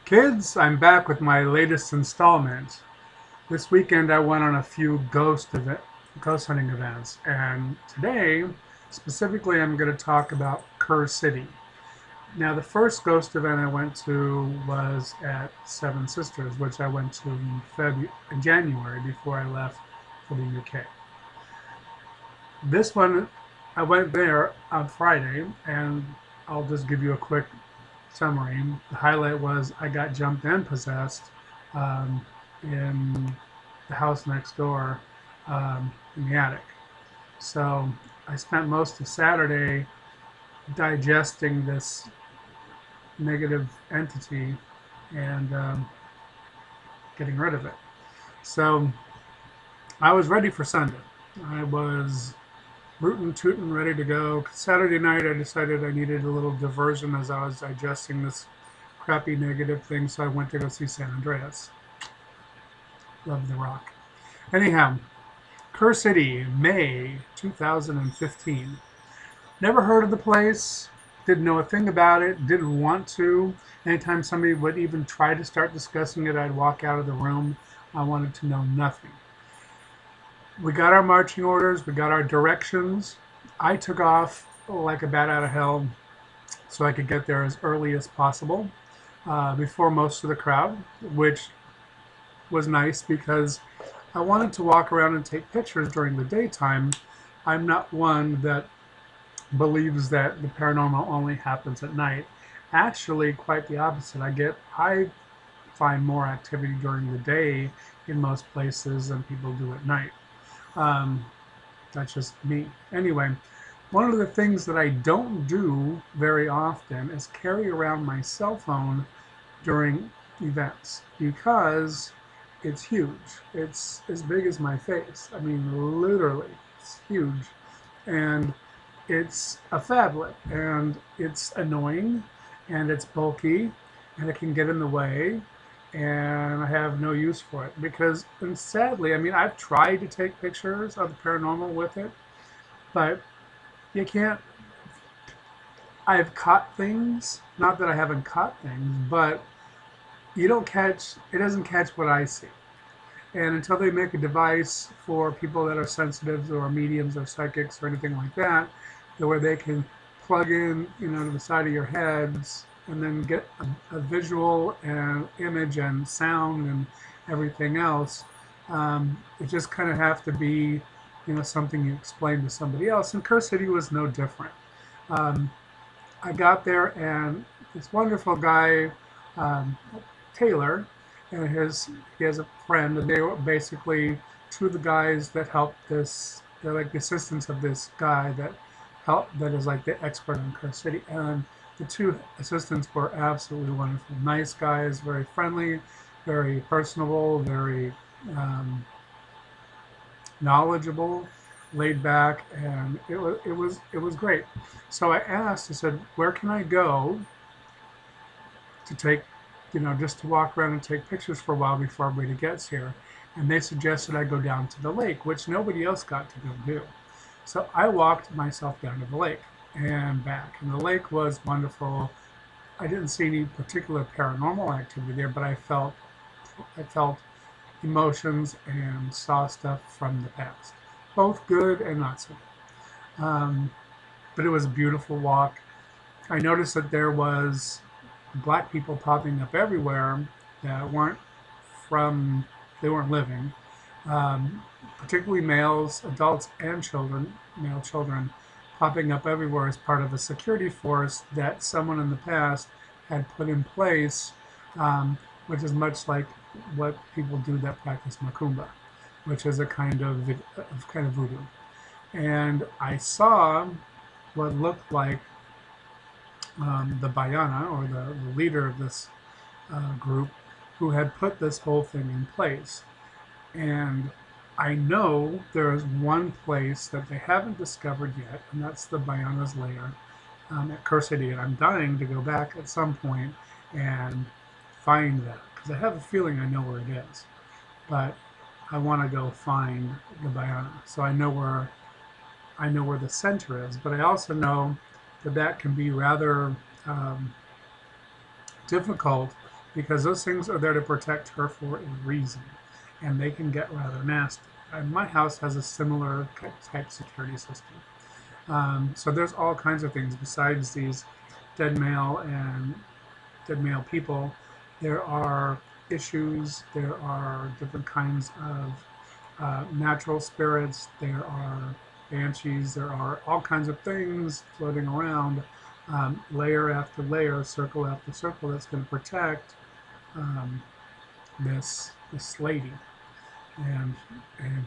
Kids, I'm back with my latest installment. This weekend I went on a few ghost hunting events, and today, specifically, I'm going to talk about Kerr City. Now, the first ghost event I went to was at Seven Sisters, which I went to in January before I left for the UK. This one, I went there on Friday, and I'll just give you a quick summary. The highlight was I got jumped and possessed in the house next door in the attic. So I spent most of Saturday digesting this negative entity and getting rid of it. So I was ready for Sunday. I was rootin' tootin' ready to go. Saturday night I decided I needed a little diversion as I was digesting this crappy negative thing, so I went to go see San Andreas. Love the rock. Anyhow, Kerr City, May 2015. Never heard of the place, didn't know a thing about it, didn't want to. Anytime somebody would even try to start discussing it, I'd walk out of the room. I wanted to know nothing. We got our marching orders, we got our directions. I took off like a bat out of hell so I could get there as early as possible before most of the crowd, which was nice because I wanted to walk around and take pictures during the daytime. I'm not one that believes that the paranormal only happens at night. Actually, quite the opposite. I find more activity during the day in most places than people do at night. Um, that's just me. Anyway, one of the things that I don't do very often is carry around my cell phone during events because it's huge. It's as big as my face. I mean, literally, it's huge. And it's a phablet, and it's annoying, and it's bulky, and it can get in the way, and I have no use for it because, and sadly, I mean, I've tried to take pictures of the paranormal with it, but you can't. I've caught things, not that I haven't caught things, but you don't catch, it doesn't catch what I see. And until they make a device for people that are sensitive or mediums or psychics or anything like that, where they can plug in, to the side of your heads and then get a visual and image and sound and everything else, it just kind of have to be, something you explain to somebody else. And Kerr City was no different. Um, I got there and this wonderful guy, um, Taylor, and he has a friend, and they were basically two of the guys that helped this. They're like the assistants of this guy that is like the expert in Kerr City. And the two assistants were absolutely wonderful, nice guys, very friendly, very personable, very knowledgeable, laid back, and it was great. So I asked, I said, where can I go to take, just to walk around and take pictures for a while before everybody gets here? And they suggested I go down to the lake, which nobody else got to go do. So I walked myself down to the lake and back. And the lake was wonderful. I didn't see any particular paranormal activity there, but I felt emotions and saw stuff from the past, both good and not so good. But it was a beautiful walk. I noticed that there was black people popping up everywhere that from, they weren't living, particularly males, adults, and children, male children, popping up everywhere as part of a security force that someone in the past had put in place, which is much like what people do that practice macumba, which is a kind of voodoo. And I saw what looked like the Bayana, or the leader of this group, who had put this whole thing in place. And I know there is one place that they haven't discovered yet, and that's the Bayana's lair at Kerr City. And I'm dying to go back at some point and find that because I have a feeling I know where it is, but I want to go find the Bayana. So I know where the center is, but I also know that can be rather difficult because those things are there to protect her for a reason, and they can get rather nasty. And my house has a similar type security system. So there's all kinds of things besides these dead male and dead male people. There are issues. There are different kinds of natural spirits. There are banshees. There are all kinds of things floating around, layer after layer, circle after circle, that's going to protect um, this lady and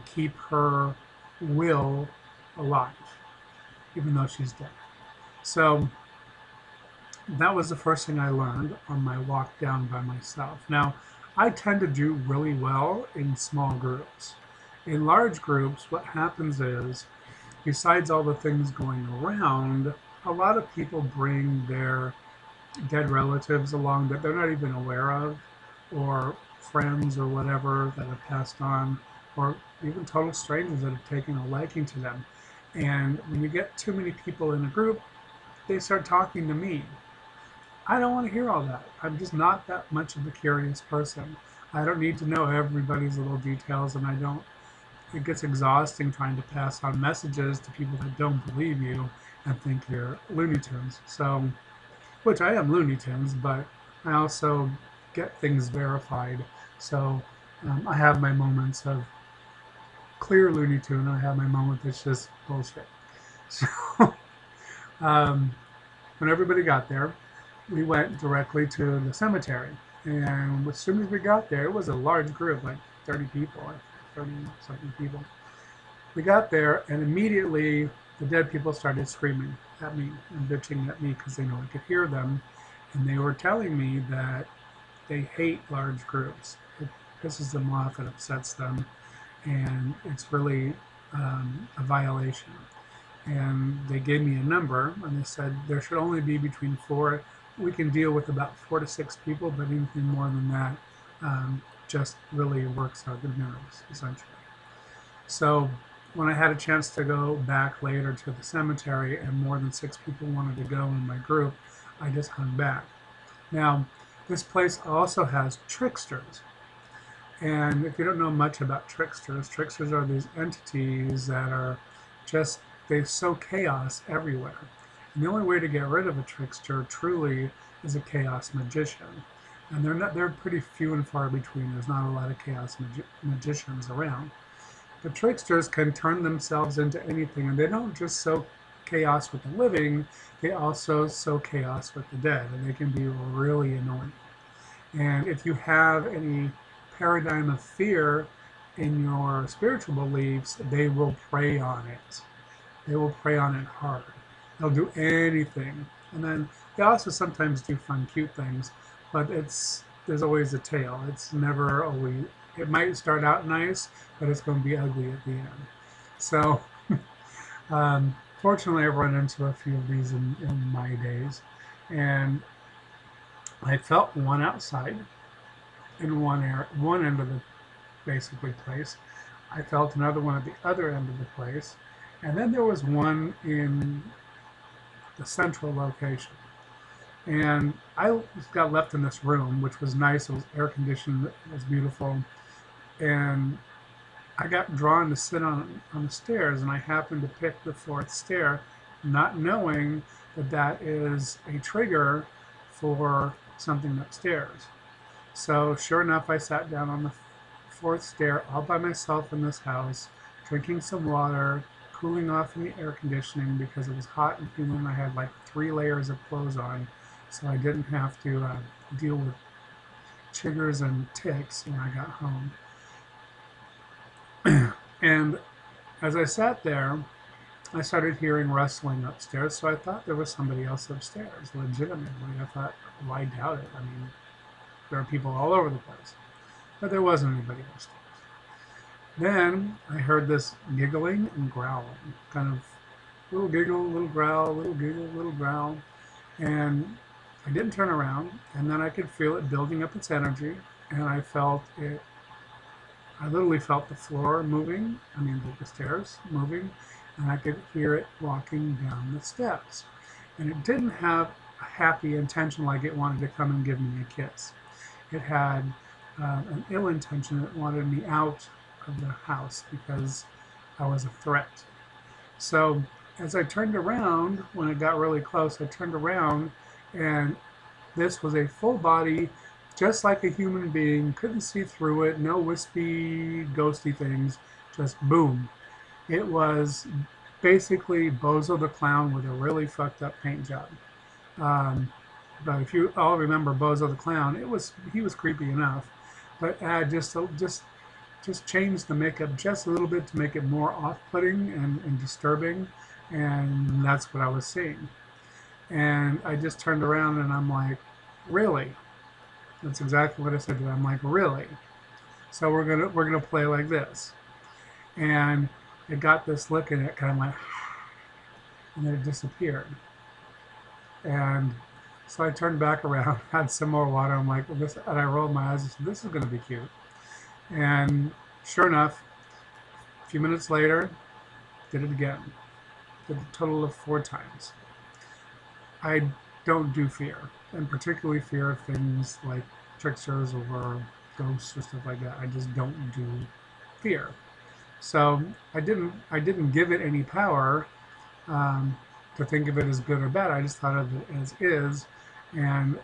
keep her will alive, even though she's dead. So that was the first thing I learned on my walk down by myself. Now, I tend to do really well in small groups. In large groups, what happens is, besides all the things going around, a lot of people bring their dead relatives along that they're not even aware of, or friends or whatever that have passed on, or even total strangers that have taken a liking to them. And when you get too many people in a group, they start talking to me. I don't want to hear all that. I'm just not that much of a curious person. I don't need to know everybody's little details, and I don't. It gets exhausting trying to pass on messages to people that don't believe you and think you're Looney Tunes. So, which I am Looney Tunes, but I also get things verified. So I have my moments of clear Looney Tune, and I have my moment that's just bullshit. So um, when everybody got there, we went directly to the cemetery. And as soon as we got there, it was a large group, like 30 people, like 30 something people. We got there, and immediately the dead people started screaming at me and bitching at me because they know I could hear them. And they were telling me that they hate large groups. It pisses them off, it upsets them, and it's really a violation. And they gave me a number, and they said there should only be between four. We can deal with about 4 to 6 people, but anything more than that just really works out the nerves, essentially. So when I had a chance to go back later to the cemetery and more than 6 people wanted to go in my group, I just hung back. Now, this place also has tricksters. And if you don't know much about tricksters, tricksters are these entities that are just, they sow chaos everywhere. And the only way to get rid of a trickster truly is a chaos magician. And they're pretty few and far between. There's not a lot of chaos magicians around. The tricksters can turn themselves into anything, and they don't just sow chaos with the living, they also sow chaos with the dead, and they can be really annoying. And if you have any paradigm of fear in your spiritual beliefs, they will prey on it. They will prey on it hard. They'll do anything. And then they also sometimes do fun, cute things, but there's always a tail. It's never always, it might start out nice, but it's going to be ugly at the end. So, fortunately, I've run into a few of these in my days. And I felt one outside in one end of the basically place. I felt another one at the other end of the place. And then there was one in the central location. And I got left in this room, which was nice. It was air conditioned. It was beautiful. And I got drawn to sit on the stairs, and I happened to pick the fourth stair, not knowing that that is a trigger for something upstairs. So sure enough, I sat down on the fourth stair all by myself in this house, drinking some water, cooling off in the air conditioning because it was hot and humid. I had like 3 layers of clothes on, so I didn't have to deal with chiggers and ticks when I got home. And as I sat there, I started hearing rustling upstairs, so I thought there was somebody else upstairs, legitimately. I thought, well, I doubt it. I mean, there are people all over the place. But there wasn't anybody upstairs. Then I heard this giggling and growling, kind of little giggle, little growl, little giggle, little growl. And I didn't turn around, and then I could feel it building up its energy, and I felt it. I literally felt the floor moving, I mean the stairs moving, and I could hear it walking down the steps. And it didn't have a happy intention like it wanted to come and give me a kiss. it had an ill intention that wanted me out of the house because I was a threat. So as I turned around, when it got really close, I turned around and this was a full body, just like a human being, couldn't see through it, no wispy, ghosty things, just boom. It was basically Bozo the Clown with a really fucked up paint job. Um, but if you all remember Bozo the Clown, he was creepy enough, but just changed the makeup just a little bit to make it more off-putting and disturbing, and that's what I was seeing. And I just turned around and I'm like, really? That's exactly what I said to them. I'm like, really? So we're gonna play like this. And it got this look and it kind of went, and then it disappeared. And so I turned back around, had some more water. I'm like, well, this, and I rolled my eyes and said, this is gonna be cute. And sure enough, a few minutes later, did it again. Did a total of 4 times. I don't do fear, and particularly fear of things like tricksters or ghosts or stuff like that. I just don't do fear. So I didn't give it any power um, to think of it as good or bad. I just thought of it as is, and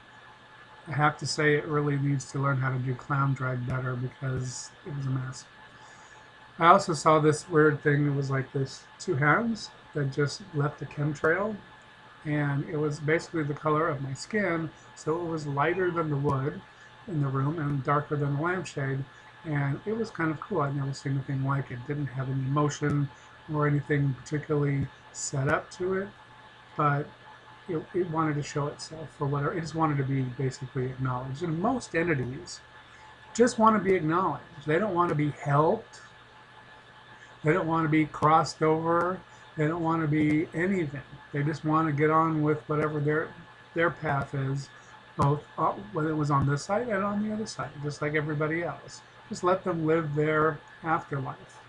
I have to say it really needs to learn how to do clown drag better because it was a mess. I also saw this weird thing that was like this 2 hands that just left a chemtrail, and it was basically the color of my skin, so it was lighter than the wood in the room and darker than the lampshade, and it was kind of cool. I'd never seen anything like it. Didn't have any motion or anything particularly set up to it, but it wanted to show itself for whatever. It just wanted to be basically acknowledged. And most entities just want to be acknowledged. They don't want to be helped. They don't want to be crossed over. They don't want to be anything. They just want to get on with whatever their path is, both whether it was on this side and on the other side, just like everybody else. Just let them live their afterlife.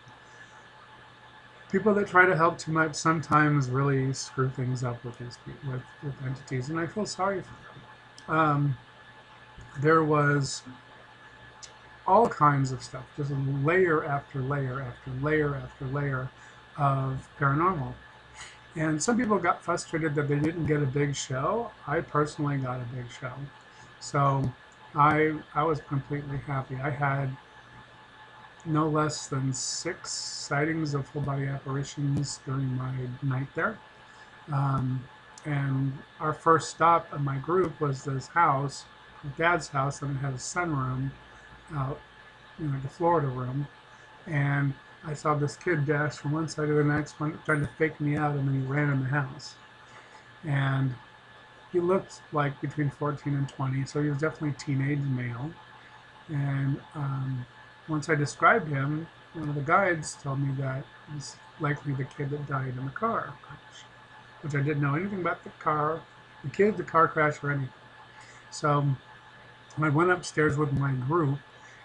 People that try to help too much sometimes really screw things up with these with entities, and I feel sorry for them. There was all kinds of stuff, just layer after layer after layer after layer of paranormal. And some people got frustrated that they didn't get a big show. I personally got a big show. So I was completely happy. I had no less than 6 sightings of full body apparitions during my night there. Um, and our first stop of my group was this house, Dad's house, and it had a sunroom out, the Florida room. And I saw this kid dash from one side to the next one, trying to fake me out, and then he ran in the house. And he looked like between 14 and 20, so he was definitely a teenage male. And once I described him, one of the guides told me that he's likely the kid that died in the car crash, which I didn't know anything about the car, the kid, the car crash, or anything. So I went upstairs with my group,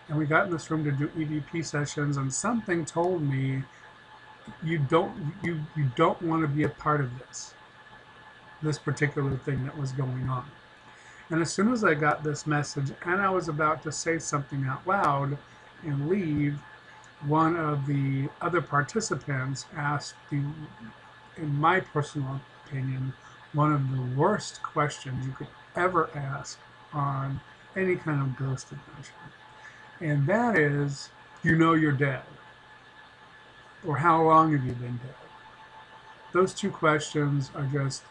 and we got in this room to do EVP sessions, and something told me you don't want to be a part of this particular thing that was going on. And as soon as I got this message and I was about to say something out loud and leave, one of the other participants asked in my personal opinion, one of the worst questions you could ever ask on any kind of ghost adventure. And that is, you're dead? Or how long have you been dead? Those two questions are just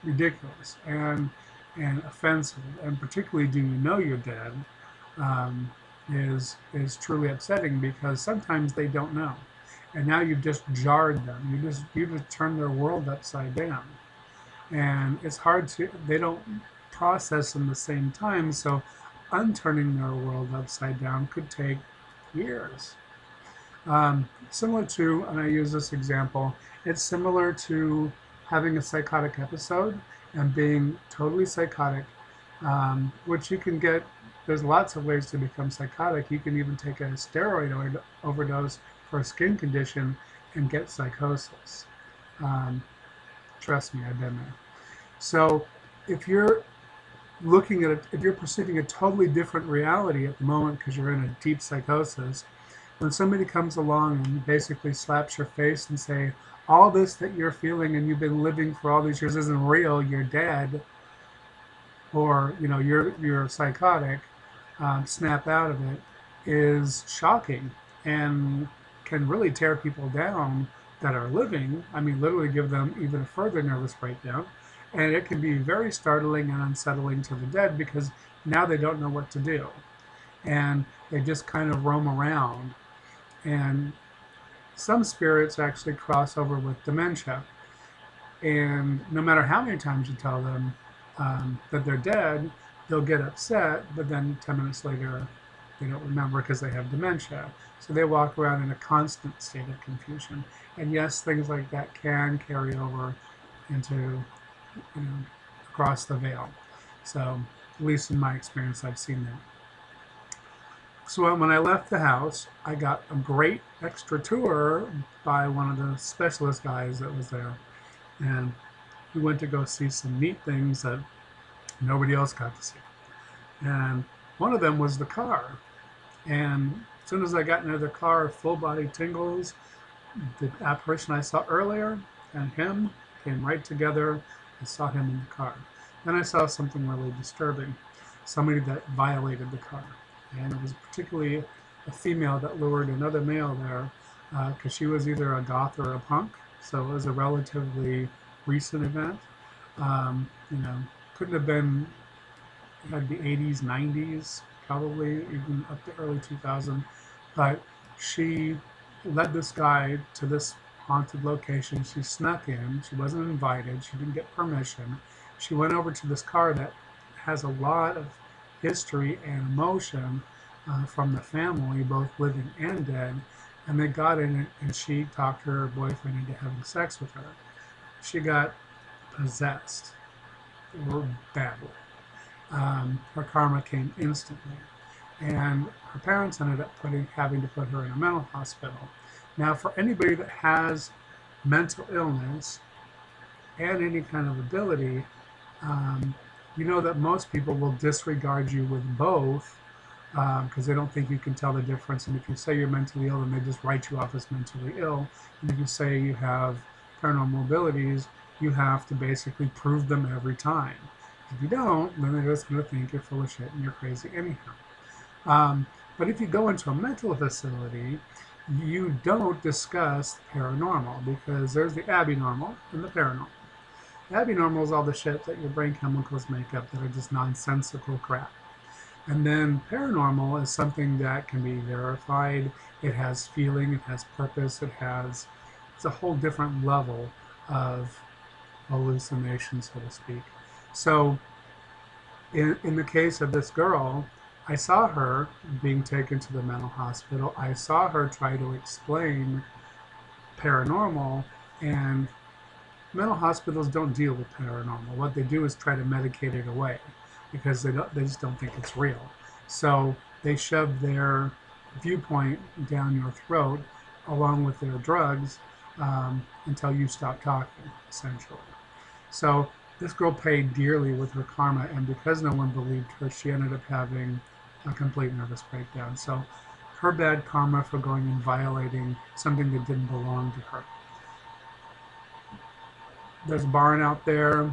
ridiculous and offensive, and particularly, do you know you're dead? Is truly upsetting because sometimes they don't know, and now you've just jarred them. You just turned their world upside down, and it's hard to. They don't process in the same time, so unturning their world upside down could take years. Similar to, and I use this example, it's similar to having a psychotic episode and being totally psychotic, which you can get. There's lots of ways to become psychotic. You can even take a steroid overdose for a skin condition and get psychosis. Trust me, I've been there. So if you're looking at it, if you're perceiving a totally different reality at the moment because you're in a deep psychosis, when somebody comes along and basically slaps your face and say, all this that you're feeling and you've been living for all these years isn't real, you're dead, or you're psychotic, snap out of it, is shocking and can really tear people down that are living. I mean, literally give them even a further nervous breakdown. And it can be very startling and unsettling to the dead because now they don't know what to do. And they just kind of roam around. And some spirits actually cross over with dementia. And no matter how many times you tell them that they're dead, they'll get upset, but then 10 minutes later, they don't remember because they have dementia. So they walk around in a constant state of confusion. And yes, things like that can carry over into, across the veil. So, at least in my experience, I've seen that. So when I left the house, I got a great extra tour by one of the specialist guys that was there. And we went to go see some neat things that nobody else got to see. And one of them was the car. And as soon as I got into the car, full body tingles. The apparition I saw earlier and him came right together. I saw him in the car. Then I saw something really disturbing. Somebody that violated the car. And it was particularly a female that lured another male there because she was either a goth or a punk. So it was a relatively recent event. You know, couldn't have been, it had to be 80s, 90s, probably even up to early 2000. But she led this guy to this haunted location. She snuck in. She wasn't invited. She didn't get permission. She went over to this car that has a lot of history and emotion from the family, both living and dead. And they got in it, and she talked her boyfriend into having sex with her. She got possessed badly. Her karma came instantly. And her parents ended up having to put her in a mental hospital. Now, for anybody that has mental illness and any kind of ability, you know that most people will disregard you with both because they don't think you can tell the difference. And if you say you're mentally ill, then they just write you off as mentally ill. And if you say you have paranormal abilities, you have to basically prove them every time. If you don't, then they're just going to think you're full of shit and you're crazy anyhow. But if you go into a mental facility, you don't discuss paranormal because there's the abnormal and the paranormal. Abnormal is all the shit that your brain chemicals make up that are just nonsensical crap. And then paranormal is something that can be verified. It has feeling, it has purpose, it's a whole different level of hallucination, so to speak. So in the case of this girl, I saw her being taken to the mental hospital. I saw her try to explain paranormal, and mental hospitals don't deal with paranormal. What they do is try to medicate it away because they just don't think it's real. So they shove their viewpoint down your throat along with their drugs until you stop talking, essentially. So this girl paid dearly with her karma, and because no one believed her, she ended up having a complete nervous breakdown. So her bad karma for going and violating something that didn't belong to her. There's a barn out there,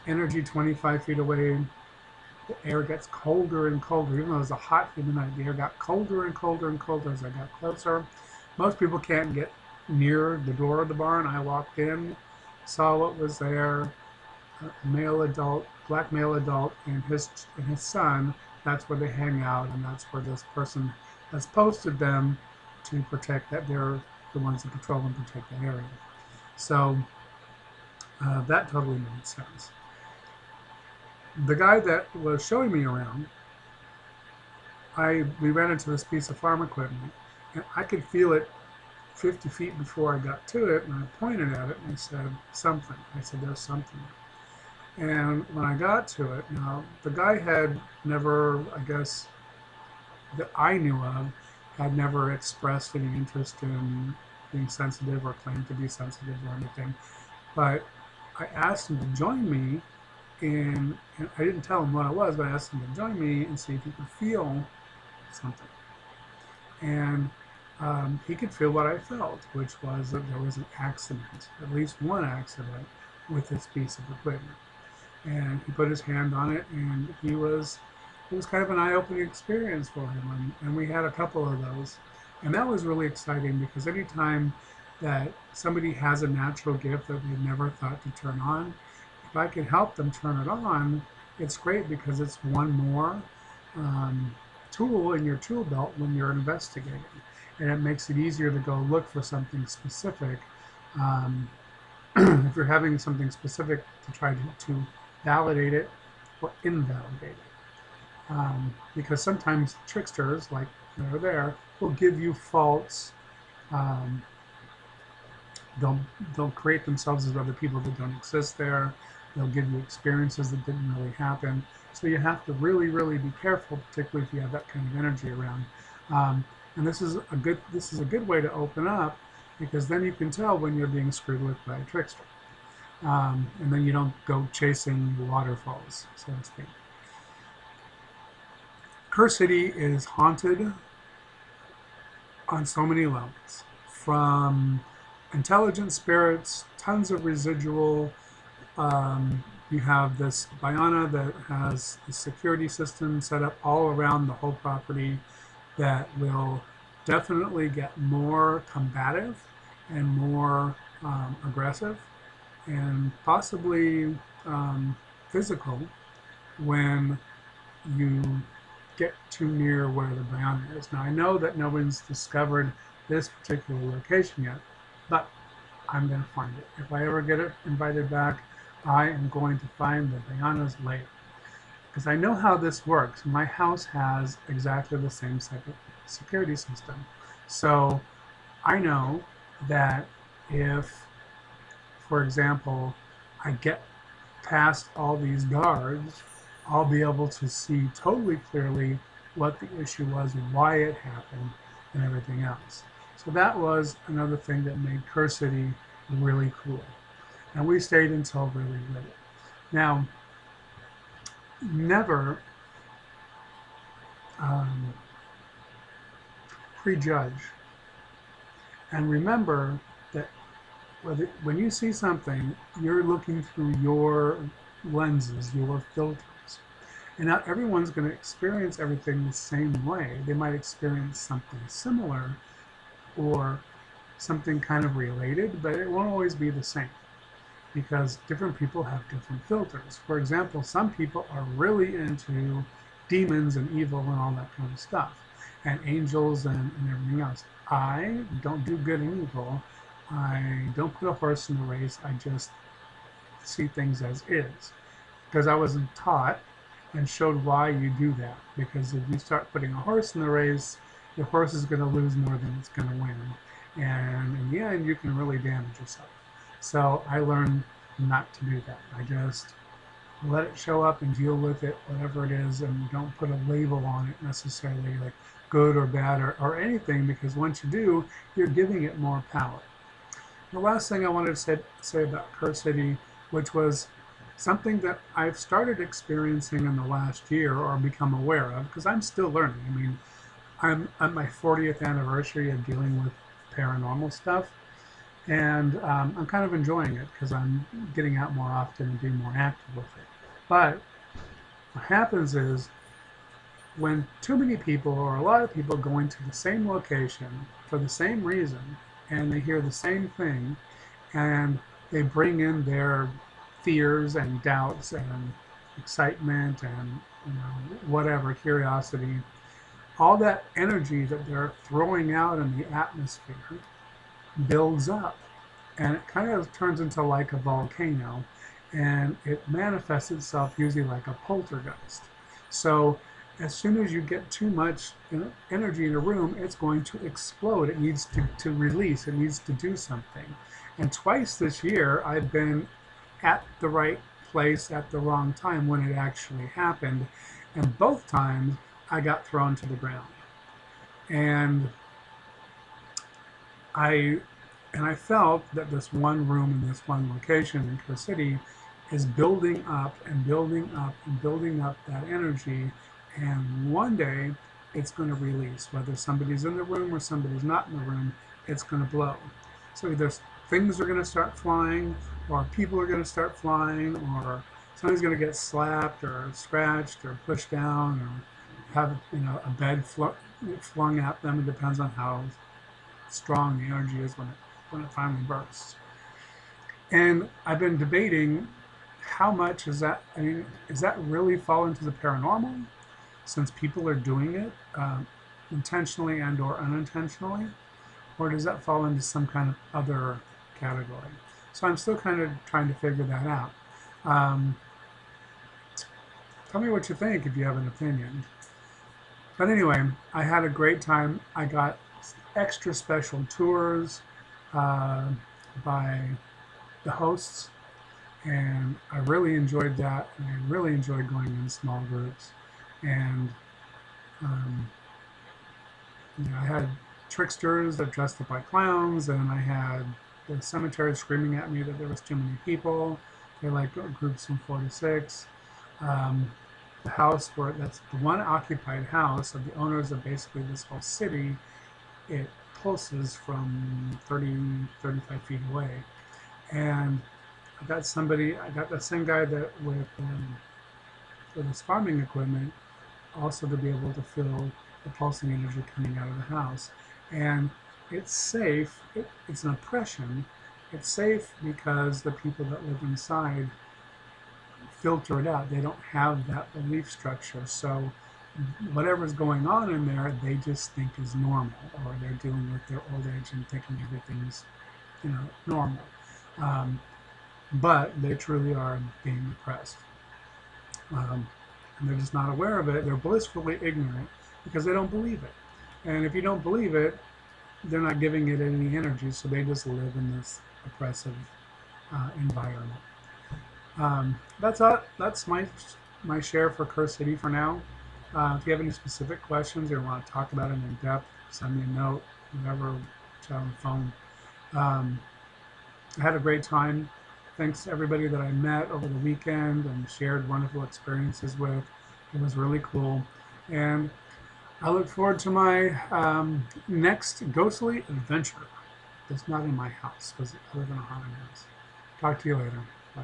energy 25 feet away. The air gets colder and colder. Even though it was a hot, humid night, the air got colder and colder and colder as I got closer. Most people can't get near the door of the barn. I walked in, saw what was there, a male adult, black male adult, and his son. That's where they hang out, and that's where this person has posted them to protect that. They're the ones that patrol and protect that area. So that totally made sense. The guy that was showing me around, we ran into this piece of farm equipment, and I could feel it 50 feet before I got to it, and I pointed at it and I said, something. I said, there's something. And when I got to it, now, the guy had never, I guess, that I knew of, had never expressed any interest in being sensitive or claimed to be sensitive or anything. But I asked him to join me, and I didn't tell him what it was, but I asked him to join me and see if he could feel something. And he could feel what I felt, which was that there was an accident, at least one accident, with this piece of equipment. And he put his hand on it, and it was kind of an eye-opening experience for him. And we had a couple of those. And that was really exciting because anytime that somebody has a natural gift that they never thought to turn on, if I can help them turn it on, it's great because it's one more um, tool in your tool belt when you're investigating. And it makes it easier to go look for something specific. Um, if you're having something specific to try to validate it or invalidate it. Because sometimes tricksters, like they're there, will give you false, um, they'll, they'll create themselves as other people that don't exist there. They'll give you experiences that didn't really happen. So you have to really, really be careful, particularly if you have that kind of energy around. Um, and this is a good way to open up because then you can tell when you're being screwed with by a trickster. And then you don't go chasing waterfalls, so to speak. Kerr City is haunted on so many levels, from intelligent spirits, tons of residual. You have this Bayana that has the security system set up all around the whole property that will definitely get more combative and more aggressive and possibly physical when you get too near where the Bayana is. Now, I know that no one's discovered this particular location yet, but I'm going to find it. If I ever get it invited back, I am going to find the Bayana's lair. Because I know how this works. My house has exactly the same security system. So I know that if, for example, I get past all these guards, I'll be able to see totally clearly what the issue was and why it happened and everything else. So that was another thing that made Kerr City really cool. And we stayed until really late. Now, never um, prejudge. And remember that when you see something, you're looking through your lenses, your filters. And not everyone's going to experience everything the same way. They might experience something similar or something kind of related, but it won't always be the same because different people have different filters. For example, some people are really into demons and evil and all that kind of stuff, and angels and everything else. I don't do good and evil. I don't put a horse in the race. I just see things as is because I wasn't taught and showed why you do that. Because if you start putting a horse in the race, the horse is going to lose more than it's going to win. And in the end, you can really damage yourself. So I learned not to do that. I just let it show up and deal with it, whatever it is, and don't put a label on it necessarily, like good or bad or anything, because once you do, you're giving it more power. The last thing I wanted to say about Kerr City, which was something that I've started experiencing in the last year or become aware of, because I'm still learning. I mean, I'm at my 40th anniversary of dealing with paranormal stuff, and I'm kind of enjoying it because I'm getting out more often and being more active with it. But what happens is when too many people or a lot of people go into the same location for the same reason and they hear the same thing and they bring in their fears and doubts and excitement and whatever, curiosity, all that energy that they're throwing out in the atmosphere builds up and it kind of turns into like a volcano and it manifests itself usually like a poltergeist. So as soon as you get too much energy in a room, it's going to explode. It needs to release. It needs to do something. And twice this year, I've been at the right place at the wrong time when it actually happened. And both times, I got thrown to the ground. And I felt that this one room in this one location in Kerr City, is building up and building up and building up that energy, and one day it's going to release. Whether somebody's in the room or somebody's not in the room, it's going to blow. So either things are going to start flying, or people are going to start flying, or somebody's going to get slapped or scratched or pushed down, or have a bed flung at them. It depends on how strong the energy is when it finally bursts. And I've been debating how much is that. I mean, does that really fall into the paranormal, since people are doing it intentionally and or unintentionally, or does that fall into some kind of other category? So I'm still kind of trying to figure that out. Um, Tell me what you think if you have an opinion. But anyway, I had a great time. I got extra special tours uh, by the hosts, and I really enjoyed that. And I really enjoyed going in small groups. And um, I had tricksters that dressed up like clowns, and I had the cemetery screaming at me that there was too many people. They like groups from 4 to 6. Um, the house where that's the one occupied house of the owners of basically this whole city, it pulses from 30, 35 feet away. And I got that same guy that with his farming equipment, also to be able to feel the pulsing energy coming out of the house. And it's safe. It's an oppression. It's safe because the people that live inside filter it out. They don't have that belief structure. So whatever's going on in there, they just think is normal, or they're dealing with their old age and thinking everything's, normal. Um, but they truly are being oppressed. Um, and they're just not aware of it. They're blissfully ignorant because they don't believe it. And if you don't believe it, they're not giving it any energy, so they just live in this oppressive environment. That's my share for Kerr City for now. If you have any specific questions or want to talk about it in depth, send me a note, whatever, chat on the phone. Um, I had a great time. Thanks to everybody that I met over the weekend and shared wonderful experiences with. It was really cool. And I look forward to my next ghostly adventure. That's not in my house because I live in a haunted house. Talk to you later. Bye.